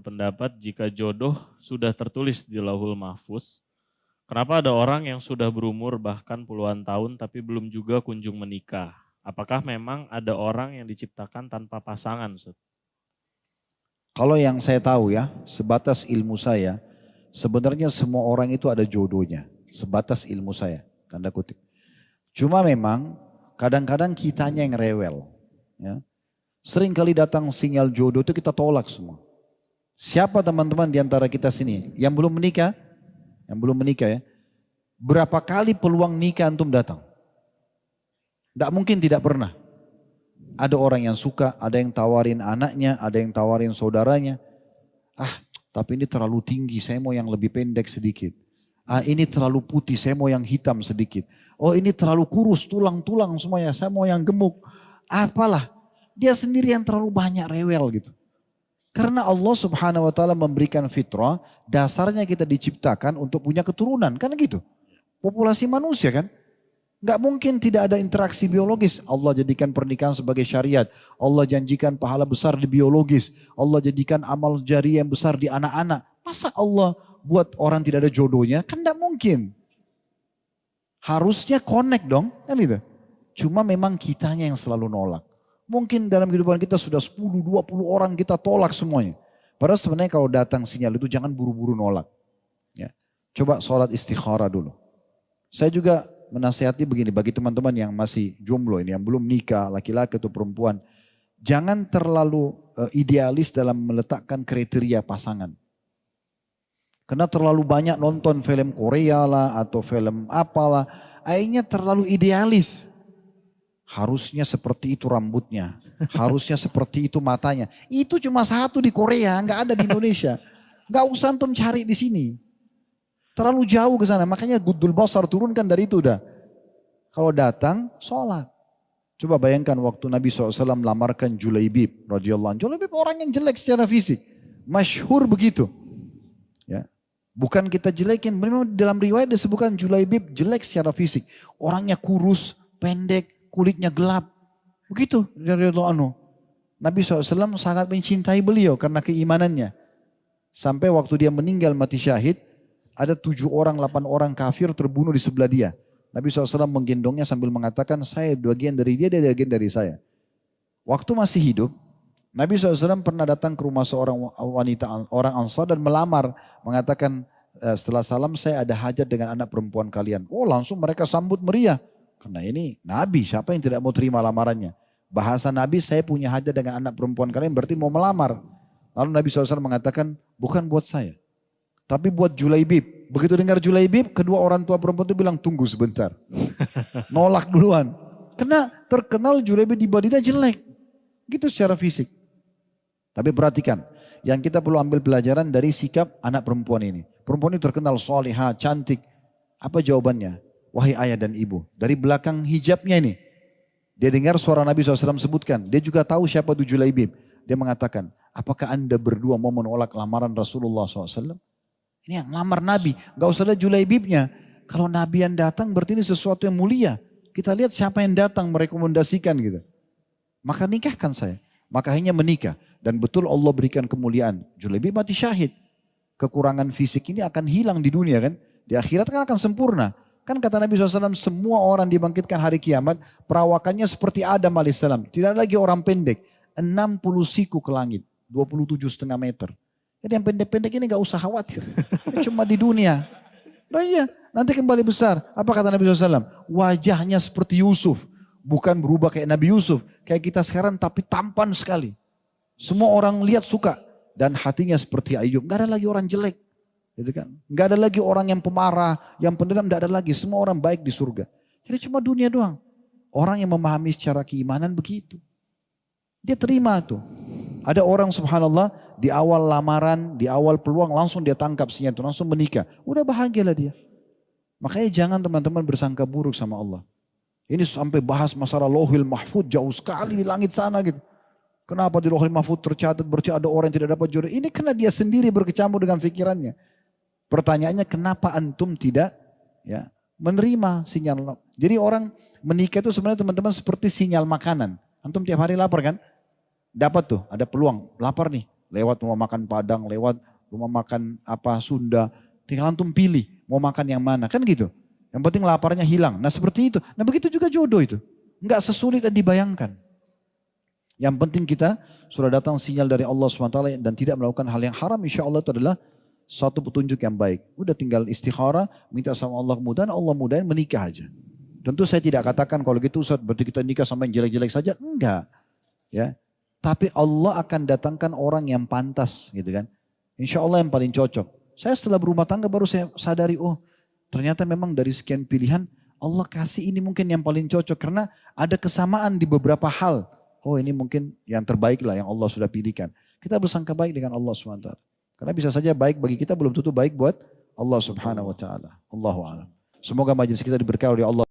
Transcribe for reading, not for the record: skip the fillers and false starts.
berpendapat jika jodoh sudah tertulis di Lauhul Mahfuz, kenapa ada orang yang sudah berumur bahkan puluhan tahun tapi belum juga kunjung menikah? Apakah memang ada orang yang diciptakan tanpa pasangan, Ustaz? Kalau yang saya tahu ya, sebatas ilmu saya, sebenarnya semua orang itu ada jodohnya. Sebatas ilmu saya, tanda kutip. Cuma memang kadang-kadang kitanya yang rewel. Ya. Sering kali datang sinyal jodoh itu kita tolak semua. Siapa teman-teman di antara kita sini yang belum menikah? Yang belum menikah ya. Berapa kali peluang nikah antum datang? Tidak mungkin tidak pernah. Ada orang yang suka, ada yang tawarin anaknya, ada yang tawarin saudaranya. Tapi ini terlalu tinggi, saya mau yang lebih pendek sedikit. Ini terlalu putih, saya mau yang hitam sedikit. Oh ini terlalu kurus, tulang-tulang semuanya, saya mau yang gemuk. Apalah. Dia sendiri yang terlalu banyak rewel gitu. Karena Allah subhanahu wa ta'ala memberikan fitrah, dasarnya kita diciptakan untuk punya keturunan, kan gitu. Populasi manusia kan. Gak mungkin tidak ada interaksi biologis. Allah jadikan pernikahan sebagai syariat. Allah janjikan pahala besar di biologis. Allah jadikan amal jariah yang besar di anak-anak. Masa Allah buat orang tidak ada jodohnya? Kan gak mungkin. Harusnya connect dong, kan gitu. Cuma memang kitanya yang selalu nolak. Mungkin dalam kehidupan kita sudah 10-20 orang kita tolak semuanya. Padahal sebenarnya kalau datang sinyal itu jangan buru-buru nolak. Ya. Coba sholat istikharah dulu. Saya juga menasihati begini bagi teman-teman yang masih jomblo ini, yang belum nikah, laki-laki atau perempuan. Jangan terlalu idealis dalam meletakkan kriteria pasangan. Karena terlalu banyak nonton film Korea lah atau film apalah. Akhirnya terlalu idealis. Harusnya seperti itu rambutnya, harusnya seperti itu matanya. Itu cuma satu di Korea, nggak ada di Indonesia. Nggak usah antum cari di sini. Terlalu jauh ke sana, makanya Guddul Basar turunkan dari itu udah. Kalau datang, sholat. Coba bayangkan waktu Nabi SAW melamarkan Julaibib radhiyallahu anhu. Julaibib orang yang jelek secara fisik, masyhur begitu. Ya. Bukan kita jelekin, memang dalam riwayat disebutkan Julaibib jelek secara fisik. Orangnya kurus, pendek, kulitnya gelap. Begitu. Nabi SAW sangat mencintai beliau karena keimanannya. Sampai waktu dia meninggal mati syahid, ada 7 orang, 8 orang kafir terbunuh di sebelah dia. Nabi SAW menggendongnya sambil mengatakan, saya bagian dari dia bagian dari saya. Waktu masih hidup, Nabi SAW pernah datang ke rumah seorang wanita, orang Ansar dan melamar. Mengatakan, setelah salam saya ada hajat dengan anak perempuan kalian. Oh langsung mereka sambut meriah. Karena ini Nabi, siapa yang tidak mau terima lamarannya? Bahasa Nabi, saya punya hajat dengan anak perempuan kalian, berarti mau melamar. Lalu Nabi SAW mengatakan, bukan buat saya, tapi buat Julaibib. Begitu dengar Julaibib, kedua orang tua perempuan itu bilang, tunggu sebentar. Nolak duluan. Karena terkenal Julaibib di Madinah jelek. Gitu secara fisik. Tapi perhatikan, yang kita perlu ambil pelajaran dari sikap anak perempuan ini. Perempuan ini terkenal salihah, cantik. Apa jawabannya? Wahai ayah dan ibu, dari belakang hijabnya ini, dia dengar suara Nabi SAW sebutkan, dia juga tahu siapa itu Julaibib. Dia mengatakan, apakah anda berdua mau menolak lamaran Rasulullah SAW? Ini yang lamar Nabi, gak usah lihat Julaibibnya. Kalau Nabi yang datang berarti ini sesuatu yang mulia. Kita lihat siapa yang datang merekomendasikan gitu. Maka nikahkan saya. Maka akhirnya menikah. Dan betul Allah berikan kemuliaan. Julaibib mati syahid. Kekurangan fisik ini akan hilang di dunia kan. Di akhirat kan akan sempurna. Kan kata Nabi SAW, semua orang dibangkitkan hari kiamat, perawakannya seperti Adam AS. Tidak lagi orang pendek, 60 siku ke langit, 27,5 meter. Jadi yang pendek-pendek ini gak usah khawatir, cuma di dunia. Nah iya, nanti kembali besar. Apa kata Nabi SAW? Wajahnya seperti Yusuf, bukan berubah kayak Nabi Yusuf, kayak kita sekarang tapi tampan sekali. Semua orang lihat suka, dan hatinya seperti Ayub, gak ada lagi orang jelek. Gitu kan? Gak ada lagi orang yang pemarah, yang pendendam, gak ada lagi. Semua orang baik di surga. Jadi cuma dunia doang. Orang yang memahami secara keimanan begitu. Dia terima tuh. Ada orang subhanallah di awal lamaran, di awal peluang langsung dia tangkap sinyal itu, langsung menikah. Udah bahagialah dia. Makanya jangan teman-teman bersangka buruk sama Allah. Ini sampai bahas masalah Lauhul Mahfuz jauh sekali di langit sana gitu. Kenapa di Lauhul Mahfuz tercatat berarti ada orang yang tidak dapat jodoh. Ini karena dia sendiri berkecamuk dengan pikirannya. Pertanyaannya kenapa antum tidak ya menerima sinyal. Jadi orang menikah itu sebenarnya teman-teman seperti sinyal makanan. Antum tiap hari lapar kan? Dapat tuh, ada peluang, lapar nih. lewat rumah makan Padang, lewat rumah makan apa Sunda, tinggal antum pilih mau makan yang mana, kan gitu. Yang penting laparnya hilang. Nah seperti itu. Nah begitu juga jodoh itu. Enggak sesulit yang dibayangkan. Yang penting kita sudah datang sinyal dari Allah SWT dan tidak melakukan hal yang haram, insya Allah itu adalah suatu petunjuk yang baik. Udah tinggal istikharah, minta sama Allah kemudahan, Allah mudahin menikah aja. Tentu saya tidak katakan kalau gitu Ustaz berarti kita nikah sama yang jelek-jelek saja. Enggak. Ya. Tapi Allah akan datangkan orang yang pantas gitu kan. Insya Allah yang paling cocok. Saya setelah berumah tangga baru saya sadari, oh ternyata memang dari sekian pilihan Allah kasih ini mungkin yang paling cocok. Karena ada kesamaan di beberapa hal. Oh ini mungkin yang terbaik lah yang Allah sudah pilihkan. Kita bersangka baik dengan Allah SWT. Karena bisa saja baik bagi kita belum tentu baik buat Allah Subhanahu Wa Taala. Allahu a'lam. Semoga majelis kita diberkahi oleh Allah.